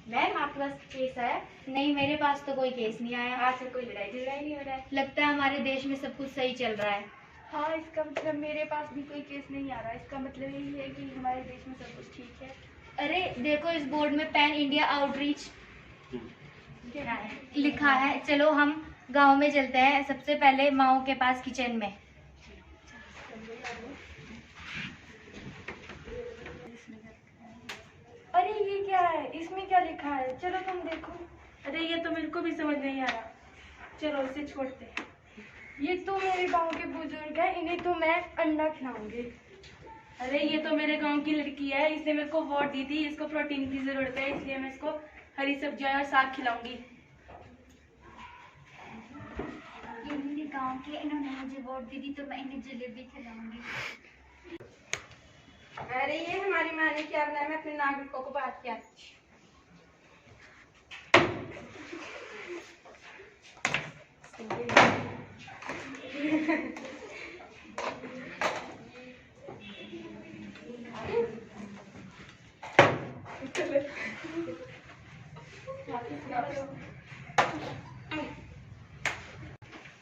Ma'am आपके पास case है? नहीं, मेरे पास तो कोई केस नहीं आया। आज से कोई लड़ाई झगड़ा नहीं हो रहा है? लगता है हमारे देश में सब कुछ सही चल रहा है। हाँ, इसका मतलब मेरे पास भी कोई केस नहीं आ रहा। इसका मतलब यही है कि हमारे देश में सब कुछ ठीक है। अरे देखो, इस बोर्ड में पैन इंडिया आउटरीच क्या है? लिखा है। चलो हम गांव में चलते हैं, सबसे पहले माओ के पास किचन में। अरे ये क्या है? इसमें क्या लिखा है? चलो तुम देखो। अरे ये तो मेरे को भी समझ नहीं आ रहा। चलो इसे छोड़ते हैं। ये तो मेरे गांव के बुजुर्ग हैं, इन्हें तो मैं अंडा खिलाऊंगी। अरे ये तो मेरे गांव की लड़की है, इसने मेरे को वोट दी थी। इसको प्रोटीन की जरूरत है, इसलिए मैं इसको हरी सब्जियां और साग खिलाऊंगी। ये मेरे गांव के, इन्होंने मुझे वोट दी थी तो मैं इन्हें जलेबी खिलाऊंगी। अरे ये हमारी माँ ने क्या बनाया, मैं अपने नागरिकों को बात किया।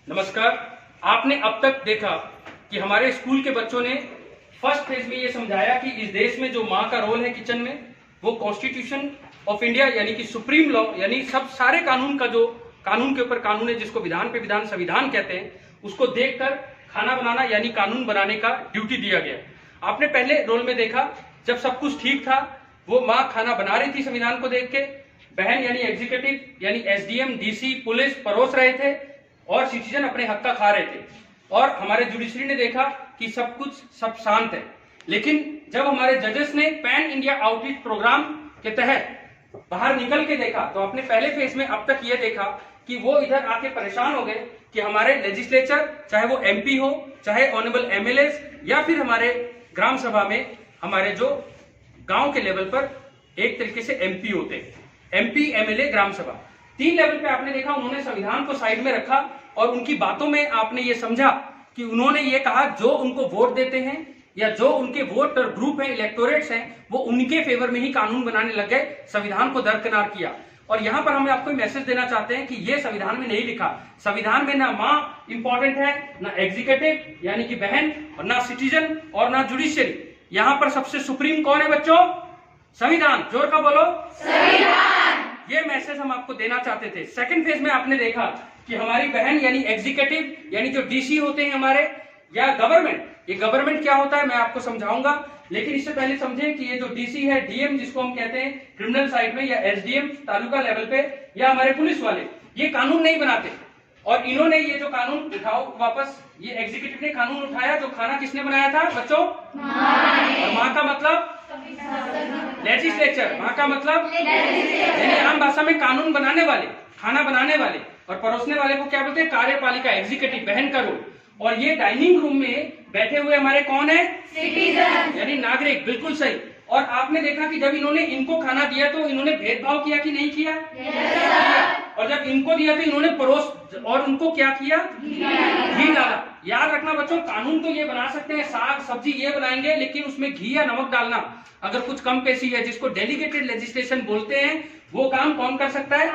नमस्कार। आपने अब तक देखा कि हमारे स्कूल के बच्चों ने फर्स्ट फेज में ये समझाया कि इस देश में जो माँ का रोल है किचन में, वो कॉन्स्टिट्यूशन ऑफ इंडिया यानी कि सुप्रीम लॉ, यानी सब सारे कानून का जो कानून के ऊपर कानून है, जिसको विधान पे विधान संविधान कहते हैं, उसको देखकर खाना बनाना यानी कानून बनाने का ड्यूटी दिया गया। आपने पहले रोल में देखा जब सब कुछ ठीक था, वो माँ खाना बना रही थी संविधान को देख के, बहन यानी एग्जीक्यूटिव यानी एसडीएम डीसी पुलिस परोस रहे थे और सिटीजन अपने हक का खा रहे थे। और हमारे जुडिशरी ने देखा कि सब कुछ सब शांत है। लेकिन जब हमारे जजेस ने पैन इंडिया आउटरीच प्रोग्राम के तहत बाहर निकल के देखा, तो आपने पहले फेज में अब तक ये देखा कि वो इधर आके परेशान हो गए कि हमारे लेजिस्लेचर, चाहे वो एमपी हो, चाहे ऑनरेबल एमएलए या फिर हमारे ग्राम सभा में हमारे जो गांव के लेवल पर एक तरीके से एमपी होते हैं, एमपी एमएलए ग्राम सभा, 3 लेवल पे आपने देखा उन्होंने संविधान को साइड में रखा और उनकी बातों में आपने ये समझा कि उन्होंने ये कहा जो उनको वोट देते हैं या जो उनके वोटर ग्रुप हैं, इलेक्टोरेट्स हैं, वो उनके फेवर में ही कानून बनाने लग गए, संविधान को दरकिनार किया। और यहाँ पर हम आपको मैसेज देना चाहते हैं कि ये संविधान में नहीं लिखा। संविधान में ना माँ इंपॉर्टेंट है, ना एग्जीक्यूटिव यानी कि बहन, और ना सिटीजन और ना जुडिशियरी। यहाँ पर सबसे सुप्रीम कौन है बच्चों? संविधान। जोर का बोलो, संविधान। ये मैसेज हम आपको देना चाहते थे। सेकंड फेज में आपने देखा कि हमारी बहन यानी एग्जीक्यूटिव यानी जो डीसी होते हैं हमारे, या गवर्नमेंट, ये गवर्नमेंट क्या होता है मैं आपको समझाऊंगा, लेकिन इससे पहले समझें कि ये जो डीसी है, डीएम जिसको हम कहते हैं क्रिमिनल साइड में, या एसडीएम तालुका लेवल पे, या हमारे पुलिस वाले, ये कानून नहीं बनाते। और इन्होंने ये जो कानून उठाओ वापस, ये एग्जीक्यूटिव ने कानून उठाया। जो खाना किसने बनाया था बच्चों? और माँ का मतलब लेजिस्लेचर, माँ का मतलब यानी आम भाषा में कानून बनाने वाले, खाना बनाने वाले, और परोसने वाले को क्या बोलते हैं? कार्यपालिका, एग्जीक्यूटिव, बहन का रोल। और ये डाइनिंग रूम में बैठे हुए हमारे कौन है? सिटीजन यानी नागरिक। बिल्कुल सही। और आपने देखा कि जब इन्होंने इनको खाना दिया तो इन्होंने भेदभाव किया कि नहीं किया? और जब इनको दिया तो इन्होंने परोस और उनको क्या किया? घी डाला। याद रखना बच्चों, कानून तो ये बना सकते हैं, साग सब्जी ये बनाएंगे, लेकिन उसमें घी या नमक डालना अगर कुछ कम पेशी है, जिसको डेलीगेटेड लेजिस्लेशन बोलते हैं, वो काम कौन कर सकता है?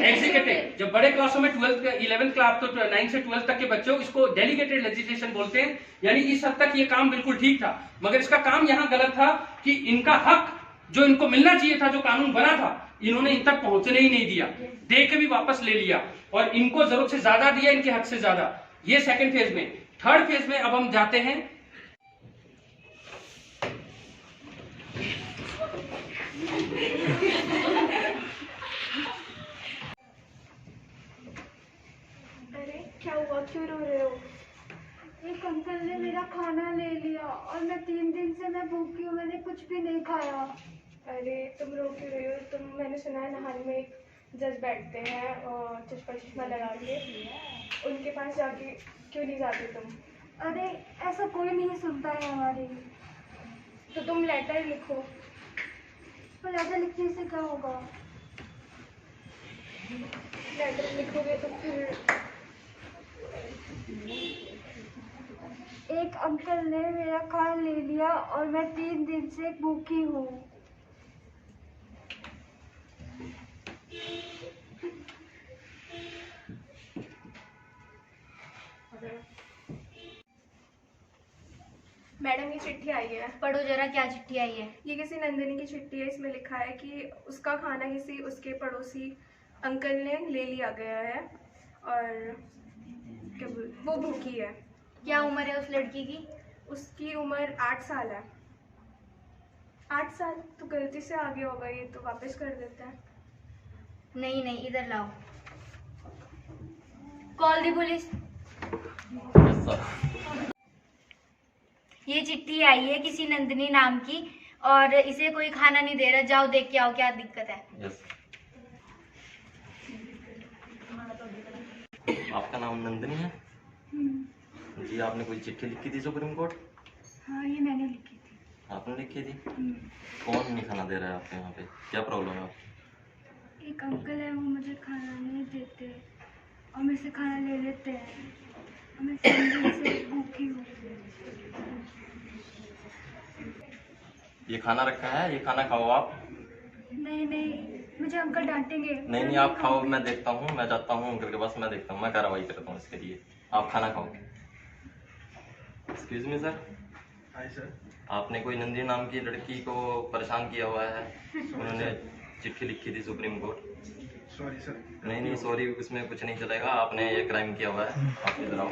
एग्जीक्यूटिव। जब बड़े क्लासों में 11th क्लास तो 9 से 12 तक के बच्चों, इसको डेलीगेटेड लेजिस्लेशन बोलते हैं। यानी इस हद तक ये काम बिल्कुल ठीक था, मगर इसका काम यहाँ गलत था कि इनका हक जो इनको मिलना चाहिए था, जो कानून बना था, इन्होंने इन तक पहुंचने ही नहीं दिया, दे के भी वापस ले लिया, और इनको जरूरत से ज्यादा दिया, इनके हक से ज्यादा। ये सेकंड फेज में। थर्ड फेज में अब हम जाते हैं। अरे क्या हुआ, क्यों रो रहे हो? एक अंकल ने मेरा खाना ले लिया और मैं 3 दिन से मैं भूखी हूँ, मैंने कुछ भी नहीं खाया। अरे तुम रो क्यों रही हो? मैंने सुना है नहाने में एक जज बैठते हैं और चश्मा लगा के, उनके पास जाके क्यों नहीं जाते तुम? अरे ऐसा कोई नहीं सुनता है हमारी। तो तुम लेटर लिखो। पर ऐसा लिखने से क्या होगा? लेटर लिखोगे तो फिर एक अंकल ने मेरा खाना ले लिया और मैं 3 दिन से भूखी हूँ। जरा। मैडम ये चिट्ठी आई है। पढ़ो जरा, क्या चिट्ठी आई है? ये किसी नंदिनी की चिट्ठी है। इसमें लिखा है कि उसका खाना किसी उसके पड़ोसी अंकल ने ले लिया गया है और वो भूखी है। क्या उम्र है उस लड़की की? उसकी उम्र 8 साल है। 8 साल तो गलती से आ गया होगा, ये तो वापस कर देता है। नहीं नहीं, इधर लाओ। कॉल दी पुलिस। ये चिट्ठी आई है किसी नंदिनी नाम की और इसे कोई खाना नहीं दे रहा। जाओ देख के आओ क्या दिक्कत है। आपका नाम नंदिनी है जी? आपने कोई चिट्ठी लिखी थी सुप्रीम कोर्ट? हाँ, ये मैंने लिखी थी। आपने लिखी थी? कौन नहीं खाना दे रहा है आपके यहाँ पे? क्या प्रॉब्लम है आपको? एक अंकल है, वो मुझे खाना नहीं देते और मेरे से खाना ले लेते हैं और मैं 3 दिन से भूखी हूँ। ये खाना रखा है, ये खाना खाओ आप। नहीं नहीं, मुझे अंकल डांटेंगे। नहीं नहीं, आप खाओ, मैं देखता हूँ, मैं जाता हूँ अंकल के पास, मैं देखता हूँ, मैं कार्रवाई करता हूँ इसके लिए। आप खाना खाओ। Excuse me sir. Hi sir. आपने कोई नंदिनी नाम की लड़की को परेशान किया हुआ है, उन्होंने चिट्ठी लिखी थी सुप्रीम कोर्ट। Sorry sir. नहीं नहीं सॉरी, उसमें कुछ नहीं चलेगा, आपने ये क्राइम किया हुआ है। आप इधर आओ।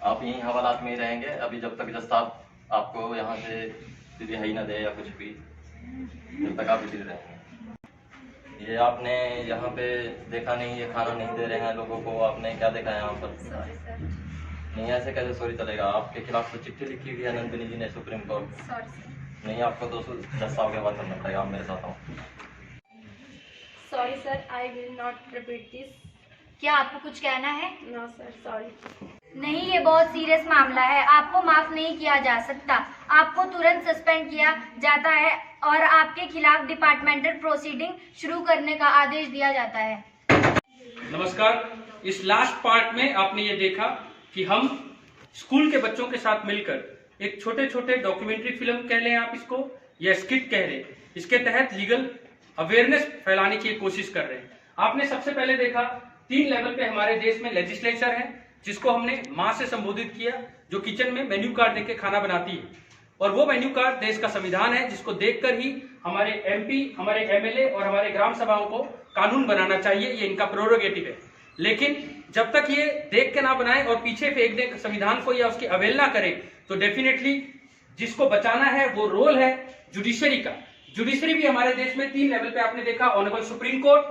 आप यहीं हवालात में ही रहेंगे अभी, जब तक जज साहब आपको यहाँ से रिहाई ना दे या कुछ भी, जब तक आप इधर रहेंगे। ये आपने यहाँ पे देखा नहीं, ये खाना नहीं दे रहे हैं लोगों को, आपने क्या देखा है यहाँ पर? Sorry sir. नहीं, ऐसे कैसे सॉरी चलेगा? आपके खिलाफ तो चिट्ठी लिखी हुई है नंदिनी जी ने सुप्रीम कोर्ट। Sorry sir. नहीं, आपको तो जज साहब के बात करना पड़ेगा, आप मेरे साथ आओ। Sorry sir, I will not repeat this. क्या आपको कुछ कहना है? No sir, sorry. नहीं, ये बहुत सीरियस मामला है, आपको माफ नहीं किया जा सकता। आपको तुरंत सस्पेंड किया जाता है और आपके खिलाफ डिपार्टमेंटल प्रोसीडिंग शुरू करने का आदेश दिया जाता है। नमस्कार। इस लास्ट पार्ट में आपने ये देखा कि हम स्कूल के बच्चों के साथ मिलकर एक छोटे छोटे डॉक्यूमेंट्री फिल्म कह लें आप इसको, या स्किट कह लें, इसके तहत लीगल अवेयरनेस फैलाने की कोशिश कर रहे हैं। आपने सबसे पहले देखा 3 लेवल पे हमारे देश में लेजिस्लेचर है, जिसको हमने माँ से संबोधित किया, जो किचन में मेन्यू कार्ड देके खाना बनाती है, और वो मेन्यू कार्ड देश का संविधान है, जिसको देखकर ही हमारे एमपी, हमारे एमएलए और हमारे ग्राम सभाओं को कानून बनाना चाहिए, ये इनका प्रोरोगेटिव है। लेकिन जब तक ये देख के ना बनाए और पीछे फेंक दे संविधान को या उसकी अवहेलना करे, तो डेफिनेटली जिसको बचाना है वो रोल है जुडिशरी का। जुडिशरी भी हमारे देश में 3 लेवल पे आपने देखा, honourable supreme court,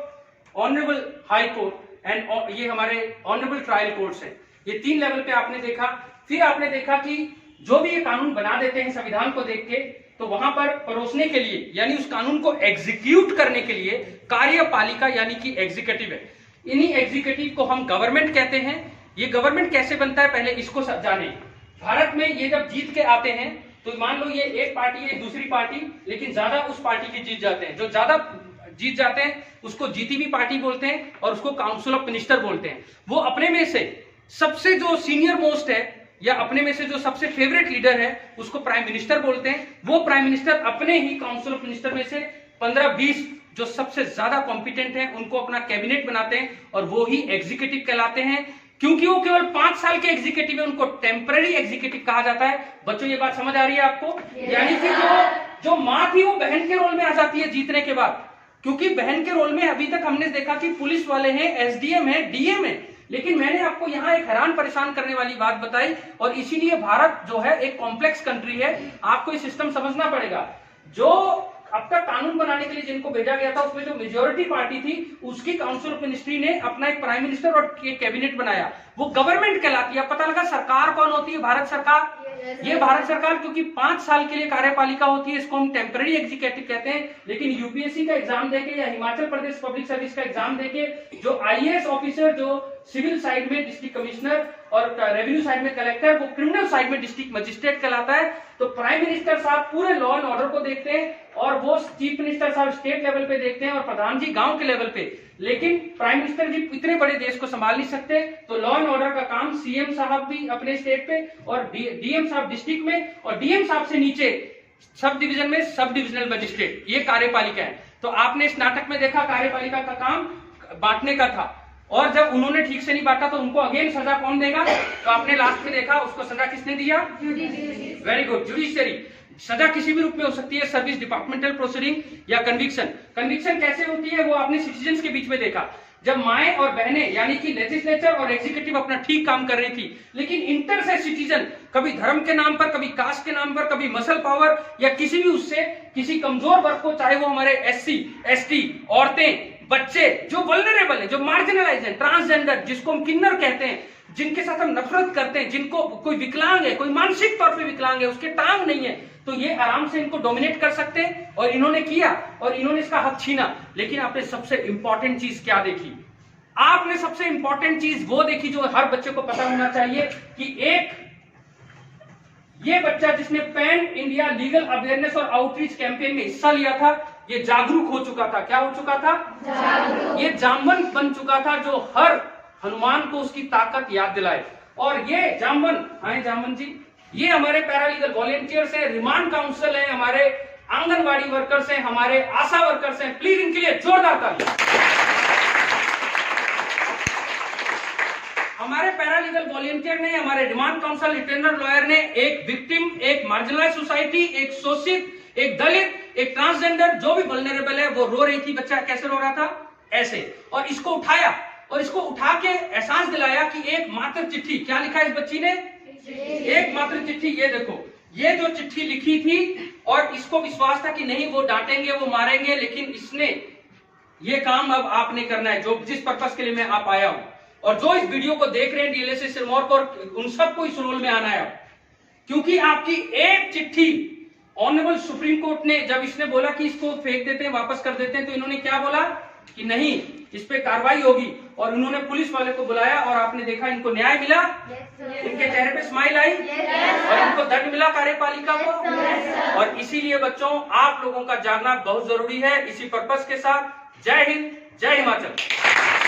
honourable high court and ये हमारे ऑनरेबल ट्रायल कोर्ट्स हैं। ये 3 लेवल पे आपने देखा। फिर आपने देखा कि जो भी ये कानून बना देते हैं संविधान को देख के, तो वहां पर परोसने के लिए यानी उस कानून को एग्जीक्यूट करने के लिए कार्यपालिका यानी कि एग्जीक्यूटिव है। इन्हीं एग्जीक्यूटिव को हम गवर्नमेंट कहते हैं। ये गवर्नमेंट कैसे बनता है पहले इसको जाने। भारत में ये जब जीत के आते हैं तो मान लो ये एक पार्टी है, दूसरी पार्टी, लेकिन ज्यादा उस पार्टी की जीत जाते हैं। जो ज्यादा जीत जाते हैं उसको जीती हुई पार्टी बोलते हैं और उसको काउंसिल ऑफ मिनिस्टर बोलते हैं। वो अपने में से सबसे जो सीनियर मोस्ट है या अपने में से जो सबसे फेवरेट लीडर है उसको प्राइम मिनिस्टर बोलते हैं। वो प्राइम मिनिस्टर अपने ही काउंसिल ऑफ मिनिस्टर में से 15-20 जो सबसे ज्यादा कॉम्पिटेंट हैं उनको अपना कैबिनेट बनाते हैं और वो ही एग्जीक्यूटिव कहलाते हैं। क्योंकि वो केवल 5 साल के एग्जीक्यूटिव है, उनको टेम्पररी एग्जीक्यूटिव कहा जाता है। बच्चों ये बात समझ आ रही है आपको? यानी कि जो माँ थी वो बहन के रोल में आ जाती है जीतने के बाद, क्योंकि बहन के रोल में अभी तक हमने देखा कि पुलिस वाले हैं, एसडीएम है, डीएम है, लेकिन मैंने आपको यहाँ एक हैरान परेशान करने वाली बात बताई। और इसीलिए भारत जो है एक कॉम्प्लेक्स कंट्री है, आपको ये सिस्टम समझना पड़ेगा। जो अब तक कानून बनाने के लिए जिनको भेजा गया था उसमें जो मेजोरिटी पार्टी थी उसकी काउंसिल ऑफ मिनिस्ट्री ने अपना एक प्राइम मिनिस्टर और कैबिनेट बनाया, वो गवर्नमेंट कहलाती है। पता लगा सरकार कौन होती है? भारत सरकार। ये भारत सरकार क्योंकि 5 साल के लिए कार्यपालिका होती है, इसको हम टेम्पररी एग्जीक्यूटिव कहते हैं। लेकिन यूपीएससी का एग्जाम देके या हिमाचल प्रदेश पब्लिक सर्विस का एग्जाम देके जो आईएएस ऑफिसर जो सिविल साइड में डिस्ट्रिक्ट कमिश्नर और रेवेन्यू साइड में कलेक्टर, वो क्रिमिनल साइड में डिस्ट्रिक्ट मजिस्ट्रेट कहलाता है। तो प्राइम मिनिस्टर साहब पूरे लॉ एंड ऑर्डर को देखते हैं और वो चीफ मिनिस्टर साहब स्टेट लेवल पे देखते हैं और प्रधान जी गांव के लेवल पे। लेकिन प्राइम मिनिस्टर जी इतने बड़े देश को संभाल नहीं सकते, तो लॉ एंड ऑर्डर का काम सीएम साहब भी अपने स्टेट पे और डीएम साहब डिस्ट्रिक्ट में, और डीएम साहब से नीचे सब डिवीजन में सब डिविजनल मजिस्ट्रेट, ये कार्यपालिका है। तो आपने इस नाटक में देखा कार्यपालिका का काम बांटने का था, और जब उन्होंने ठीक से नहीं बांटा तो उनको अगेन सजा कौन देगा? तो आपने लास्ट में देखा उसको सजा किसने दिया? Very good, judiciary. सजा किसी भी रूप में हो सकती है, सर्विस, डिपार्टमेंटल प्रोसीडिंग या कन्विक्शन। कन्विक्शन कैसे होती है वो आपने सिटीजन्स के बीच में देखा, जब माएं और बहनें यानी कि लेजिस्लेचर और एग्जीक्यूटिव अपना ठीक काम कर रही थी, लेकिन इंटर से सिटीजन कभी धर्म के नाम पर, कभी कास्ट के नाम पर, कभी मसल पावर या किसी भी उससे किसी कमजोर वर्ग को, चाहे वो हमारे SC, ST, औरतें, बच्चे जो वल्नरेबल है, जो मार्जिनलाइज है, ट्रांसजेंडर जिसको हम किन्नर कहते हैं, जिनके साथ हम नफरत करते हैं, जिनको कोई विकलांग है, कोई मानसिक तौर पे विकलांग है, उसके टांग नहीं है, तो ये आराम से इनको डोमिनेट कर सकते हैं। और इन्होंने किया और इन्होंने इसका हक छीना। लेकिन आपने सबसे इंपॉर्टेंट चीज क्या देखी? आपने सबसे इंपॉर्टेंट चीज वो देखी जो हर बच्चे को पता होना चाहिए कि एक ये बच्चा जिसने पैन इंडिया लीगल अवेयरनेस और आउटरीच कैंपेन में हिस्सा लिया था, ये जागरूक हो चुका था। क्या हो चुका था? जागरूक। ये जामवन बन चुका था जो हर हनुमान को उसकी ताकत याद दिलाए। और ये जामवन, आए जामवन जी, ये हमारे पैरालीगल वॉलेंटियर्स हैं, रिमांड काउंसिल है, हमारे आंगनबाड़ी वर्कर्स हैं, हमारे आशा वर्कर्स हैं। प्लीज इनके लिए जोरदार ताली। हमारे पैरालीगल वॉलेंटियर ने, हमारे डिमांड काउंसिल, रिटेनर लॉयर ने एक विक्टिम, एक मार्जिनलाइज सोसाइटी, एक शोषित, एक दलित, एक ट्रांसजेंडर जो भी वल्नरेबल है, वो रो रही थी। बच्चा कैसे रो रहा था? ऐसे। और इसको उठाया और इसको उठा के एहसास दिलाया कि एक मात्र चिट्ठी, क्या लिखा है इस बच्ची ने? एक मात्र चिट्ठी। ये देखो, ये जो चिट्ठी लिखी थी, और इसको विश्वास था कि नहीं वो डांटेंगे, वो मारेंगे, लेकिन इसने ये काम अब आपने करना है, जो जिस पर्पस के लिए मैं आप आया हूं। और जो इस वीडियो को देख रहे हैं डीएलएसए सिरमौर को, उन सबको इस रोल में आना है, क्योंकि आपकी एक चिट्ठी ऑनरेबल सुप्रीम कोर्ट ने, जब इसने बोला कि इसको फेंक देते हैं, वापस कर देते हैं, तो इन्होंने क्या बोला कि नहीं, इस पे कार्रवाई होगी। और उन्होंने पुलिस वाले को बुलाया और आपने देखा इनको न्याय मिला। इनके चेहरे पे स्माइल आई और इनको दंड मिला कार्यपालिका को। और इसीलिए बच्चों, आप लोगों का जागना बहुत जरूरी है। इसी पर्पस के साथ जय हिंद, जय हिमाचल।